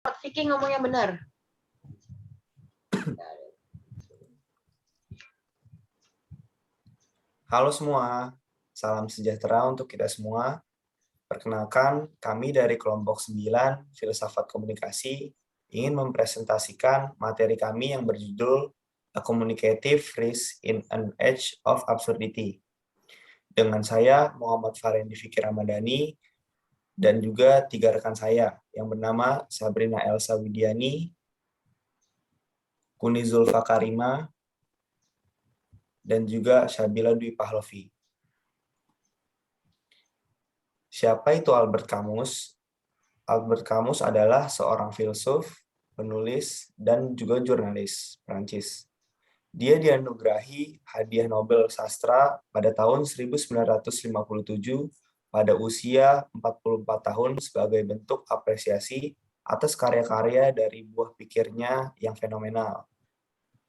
Vicky ngomongnya benar. Halo semua, salam sejahtera untuk kita semua. Perkenalkan, kami dari kelompok 9 Filsafat Komunikasi ingin mempresentasikan materi kami yang berjudul A Communicative Risk in an Age of Absurdity. Dengan saya, Muhammad Farendi Fikri Ramadhani, dan juga 3 rekan saya yang bernama Sabrina Elsa Widiani, Kuni Zulfa Karima, dan juga Syabila Dwi Pahlovi. Siapa itu Albert Camus? Albert Camus adalah seorang filsuf, penulis, dan juga jurnalis Prancis. Dia dianugerahi Hadiah Nobel Sastra pada tahun 1957 pada usia 44 tahun sebagai bentuk apresiasi atas karya-karya dari buah pikirnya yang fenomenal.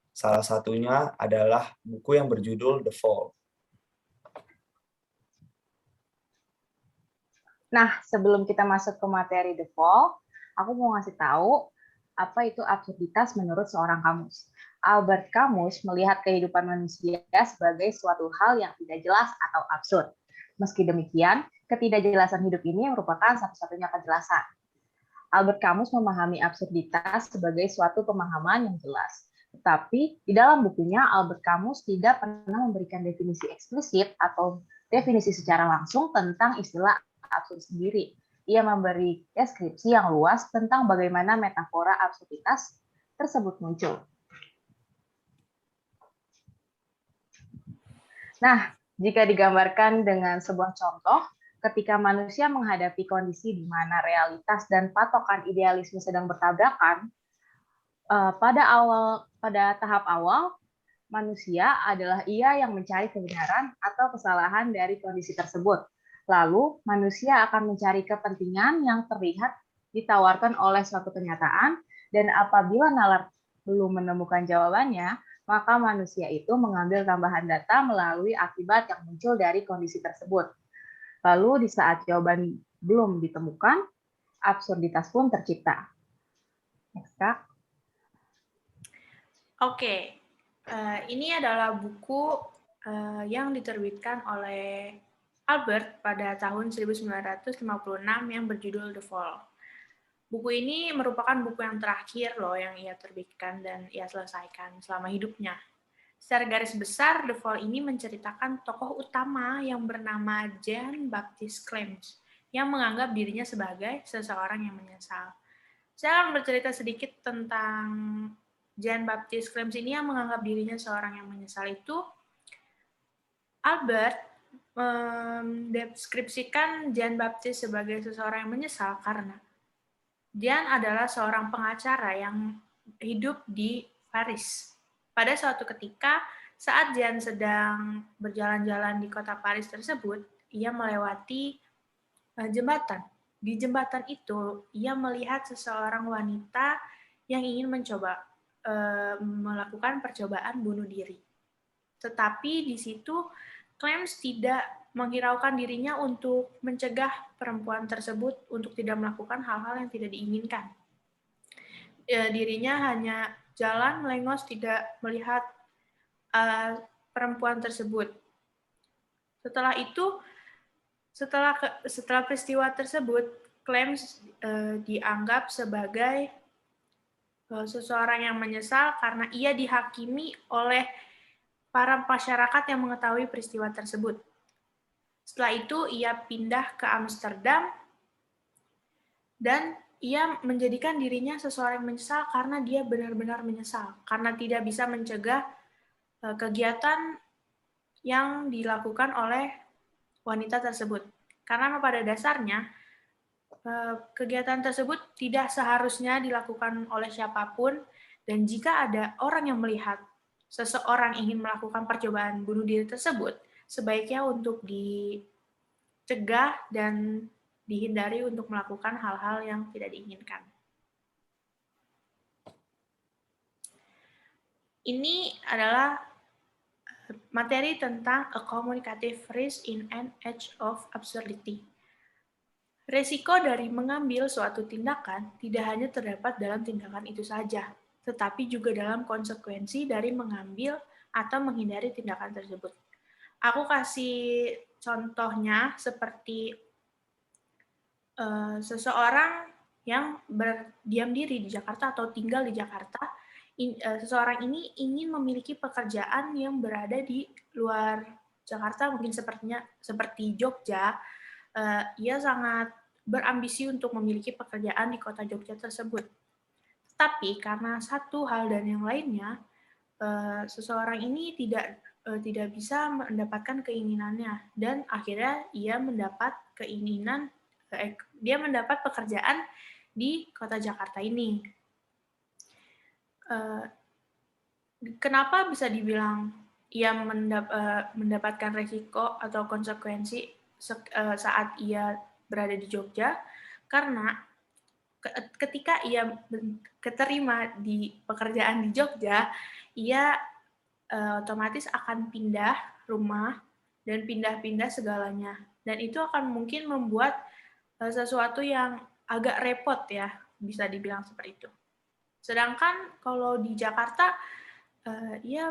Salah satunya adalah buku yang berjudul The Fall. Nah, sebelum kita masuk ke materi The Fall, aku mau ngasih tahu apa itu absurditas menurut seorang Camus. Albert Camus melihat kehidupan manusia sebagai suatu hal yang tidak jelas atau absurd. Meski demikian, ketidakjelasan hidup ini merupakan satu-satunya kejelasan. Albert Camus memahami absurditas sebagai suatu pemahaman yang jelas. Tetapi di dalam bukunya, Albert Camus tidak pernah memberikan definisi eksplisit atau definisi secara langsung tentang istilah absurd sendiri. Ia memberi deskripsi yang luas tentang bagaimana metafora absurditas tersebut muncul. Nah, jika digambarkan dengan sebuah contoh, ketika manusia menghadapi kondisi di mana realitas dan patokan idealisme sedang bertabrakan, pada tahap awal, manusia adalah ia yang mencari kebenaran atau kesalahan dari kondisi tersebut. Lalu, manusia akan mencari kepentingan yang terlihat ditawarkan oleh suatu kenyataan, dan apabila nalar belum menemukan jawabannya, maka manusia itu mengambil tambahan data melalui akibat yang muncul dari kondisi tersebut. Lalu, di saat jawaban belum ditemukan, absurditas pun tercipta. Next, Kak. Oke, ini adalah buku yang diterbitkan oleh Albert pada tahun 1956 yang berjudul The Fall. Buku ini merupakan buku yang terakhir loh yang ia terbitkan dan ia selesaikan selama hidupnya. Secara garis besar, The Fall ini menceritakan tokoh utama yang bernama Jean-Baptiste Clems yang menganggap dirinya sebagai seseorang yang menyesal. Saya akan bercerita sedikit tentang Jean-Baptiste Clems ini yang menganggap dirinya seorang yang menyesal itu. Albert mendeskripsikan Jean-Baptiste sebagai seseorang yang menyesal karena Jean adalah seorang pengacara yang hidup di Paris. Pada suatu ketika, saat Jean sedang berjalan-jalan di kota Paris tersebut, ia melewati jembatan. Di jembatan itu, ia melihat seseorang wanita yang ingin mencoba melakukan percobaan bunuh diri. Tetapi di situ, Clems tidak menghiraukan dirinya untuk mencegah perempuan tersebut untuk tidak melakukan hal-hal yang tidak diinginkan. Dirinya hanya jalan melengos, tidak melihat perempuan tersebut. Setelah itu, setelah peristiwa tersebut, Clems dianggap sebagai seseorang yang menyesal karena ia dihakimi oleh para masyarakat yang mengetahui peristiwa tersebut. Setelah itu, ia pindah ke Amsterdam dan ia menjadikan dirinya seseorang yang menyesal karena dia benar-benar menyesal, karena tidak bisa mencegah kegiatan yang dilakukan oleh wanita tersebut. Karena pada dasarnya, kegiatan tersebut tidak seharusnya dilakukan oleh siapapun, dan jika ada orang yang melihat seseorang ingin melakukan percobaan bunuh diri tersebut, sebaiknya untuk dicegah dan dihindari untuk melakukan hal-hal yang tidak diinginkan. Ini adalah materi tentang A Communicative Risk in an Age of Absurdity. Resiko dari mengambil suatu tindakan tidak hanya terdapat dalam tindakan itu saja, tetapi juga dalam konsekuensi dari mengambil atau menghindari tindakan tersebut. Aku kasih contohnya seperti seseorang yang berdiam diri di Jakarta atau tinggal di Jakarta, seseorang ini ingin memiliki pekerjaan yang berada di luar Jakarta, mungkin seperti Jogja. Ia sangat berambisi untuk memiliki pekerjaan di kota Jogja tersebut. Tapi karena satu hal dan yang lainnya, seseorang ini tidak bisa mendapatkan keinginannya, dan akhirnya dia mendapat pekerjaan di kota Jakarta ini. Kenapa bisa dibilang ia mendapatkan resiko atau konsekuensi saat ia berada di Jogja? Karena ketika ia keterima di pekerjaan di Jogja, ia otomatis akan pindah rumah dan pindah-pindah segalanya. Dan itu akan mungkin membuat sesuatu yang agak repot ya, bisa dibilang seperti itu. Sedangkan kalau di Jakarta, ia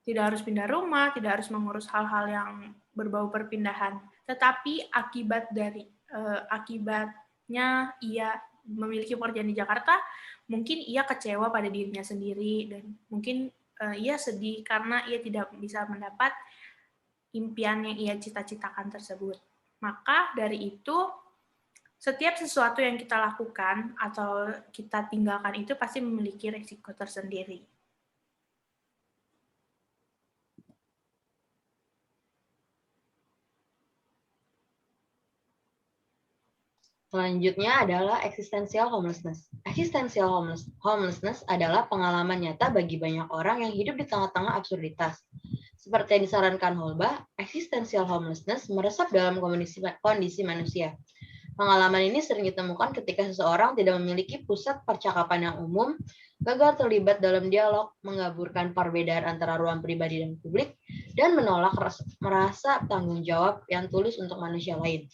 tidak harus pindah rumah, tidak harus mengurus hal-hal yang berbau perpindahan. Tetapi akibatnya ia memiliki pekerjaan di Jakarta, mungkin ia kecewa pada dirinya sendiri, dan mungkin ia sedih karena ia tidak bisa mendapat impian yang ia cita-citakan tersebut. Maka dari itu, setiap sesuatu yang kita lakukan atau kita tinggalkan itu pasti memiliki risiko tersendiri. Selanjutnya adalah existential homelessness. Existential homelessness adalah pengalaman nyata bagi banyak orang yang hidup di tengah-tengah absurditas. Seperti yang disarankan Holba, existential homelessness meresap dalam kondisi manusia. Pengalaman ini sering ditemukan ketika seseorang tidak memiliki pusat percakapan yang umum, gagal terlibat dalam dialog, mengaburkan perbedaan antara ruang pribadi dan publik, dan menolak merasa tanggung jawab yang tulus untuk manusia lain.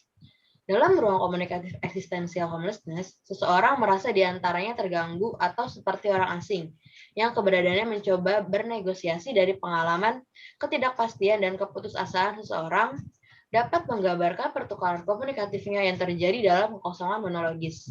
Dalam ruang komunikatif eksistensial homelessness, seseorang merasa diantaranya terganggu atau seperti orang asing, yang keberadaannya mencoba bernegosiasi dari pengalaman, ketidakpastian, dan keputusasaan seseorang dapat menggambarkan pertukaran komunikatifnya yang terjadi dalam kekosongan monologis.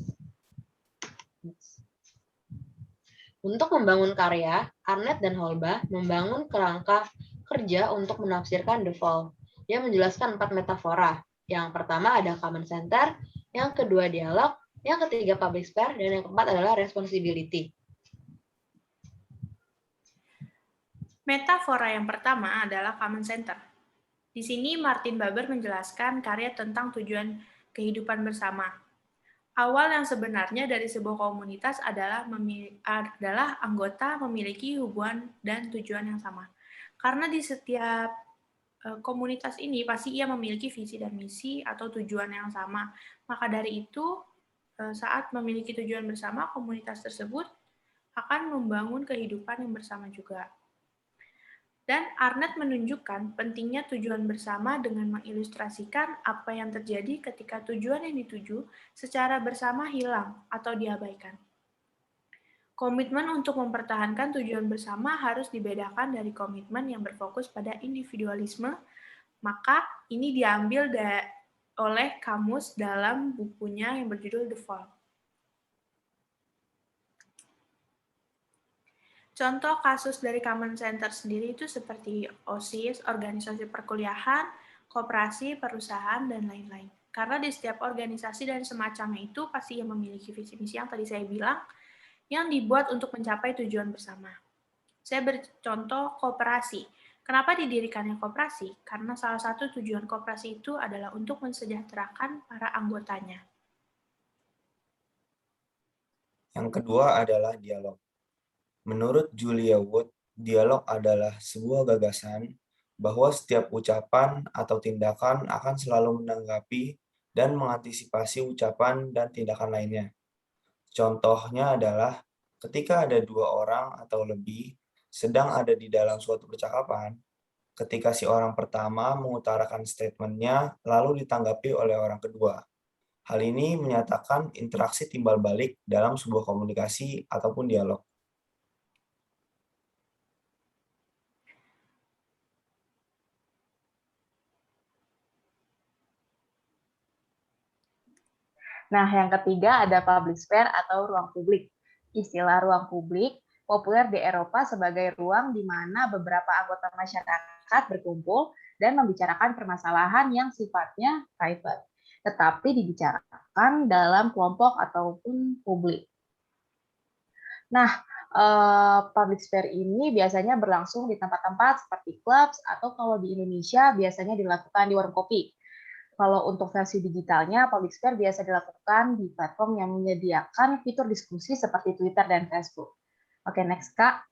Untuk membangun karya, Arnett dan Holba membangun kerangka kerja untuk menafsirkan The Fall. Dia menjelaskan 4 metafora. Yang pertama ada common center, yang kedua dialog, yang ketiga public sphere, dan yang keempat adalah responsibility. Metafora yang pertama adalah common center. Di sini Martin Buber menjelaskan karya tentang tujuan kehidupan bersama. Awal yang sebenarnya dari sebuah komunitas adalah anggota memiliki hubungan dan tujuan yang sama. Karena di setiap komunitas ini pasti ia memiliki visi dan misi atau tujuan yang sama. Maka dari itu, saat memiliki tujuan bersama, komunitas tersebut akan membangun kehidupan yang bersama juga. Dan Arnett menunjukkan pentingnya tujuan bersama dengan mengilustrasikan apa yang terjadi ketika tujuan yang dituju secara bersama hilang atau diabaikan. Komitmen untuk mempertahankan tujuan bersama harus dibedakan dari komitmen yang berfokus pada individualisme, maka ini diambil oleh Camus dalam bukunya yang berjudul The Fall. Contoh kasus dari common center sendiri itu seperti OSIS, organisasi perkuliahan, koperasi, perusahaan, dan lain-lain. Karena di setiap organisasi dan semacamnya itu pasti yang memiliki visi misi yang tadi saya bilang, yang dibuat untuk mencapai tujuan bersama. Saya bercontoh koperasi. Kenapa didirikannya koperasi? Karena salah satu tujuan koperasi itu adalah untuk mensejahterakan para anggotanya. Yang kedua adalah dialog. Menurut Julia Wood, dialog adalah sebuah gagasan bahwa setiap ucapan atau tindakan akan selalu menanggapi dan mengantisipasi ucapan dan tindakan lainnya. Contohnya adalah ketika ada 2 orang atau lebih sedang ada di dalam suatu percakapan, ketika si orang pertama mengutarakan statement-nya lalu ditanggapi oleh orang kedua. Hal ini menyatakan interaksi timbal balik dalam sebuah komunikasi ataupun dialog. Nah, yang ketiga ada public sphere atau ruang publik. Istilah ruang publik populer di Eropa sebagai ruang di mana beberapa anggota masyarakat berkumpul dan membicarakan permasalahan yang sifatnya private, tetapi dibicarakan dalam kelompok ataupun publik. Nah, public sphere ini biasanya berlangsung di tempat-tempat seperti clubs atau kalau di Indonesia biasanya dilakukan di warung kopi. Kalau untuk versi digitalnya, public sphere biasa dilakukan di platform yang menyediakan fitur diskusi seperti Twitter dan Facebook. Oke, next, Kak.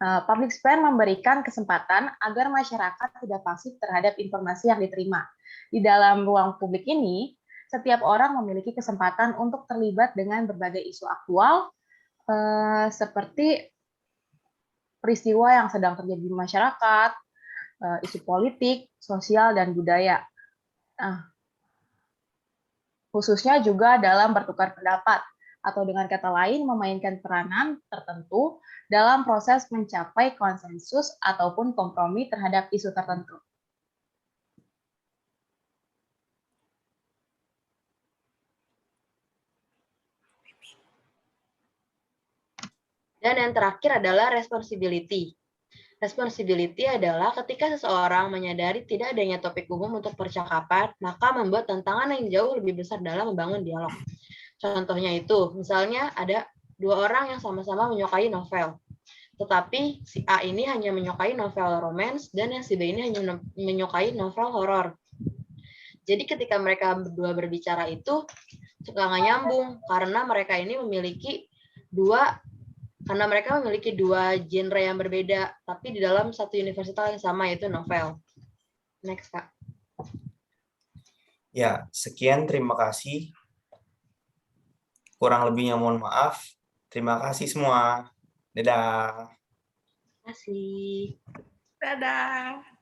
Public sphere memberikan kesempatan agar masyarakat tidak pasif terhadap informasi yang diterima. Di dalam ruang publik ini, setiap orang memiliki kesempatan untuk terlibat dengan berbagai isu aktual, seperti peristiwa yang sedang terjadi di masyarakat, isu politik, sosial, dan budaya. Nah, khususnya juga dalam bertukar pendapat, atau dengan kata lain memainkan peranan tertentu dalam proses mencapai konsensus ataupun kompromi terhadap isu tertentu. Dan yang terakhir adalah responsibility. Responsibility adalah ketika seseorang menyadari tidak adanya topik umum untuk percakapan, maka membuat tantangan yang jauh lebih besar dalam membangun dialog. Contohnya itu, misalnya ada dua orang yang sama-sama menyukai novel. Tetapi si A ini hanya menyukai novel romance dan yang si B ini hanya menyukai novel horor. Jadi ketika mereka berdua berbicara itu suka nggak nyambung karena mereka memiliki dua genre yang berbeda, tapi di dalam satu universitas yang sama, yaitu novel. Next, Kak. Ya, sekian, terima kasih. Kurang lebihnya mohon maaf. Terima kasih semua. Dadah. Terima kasih. Dadah.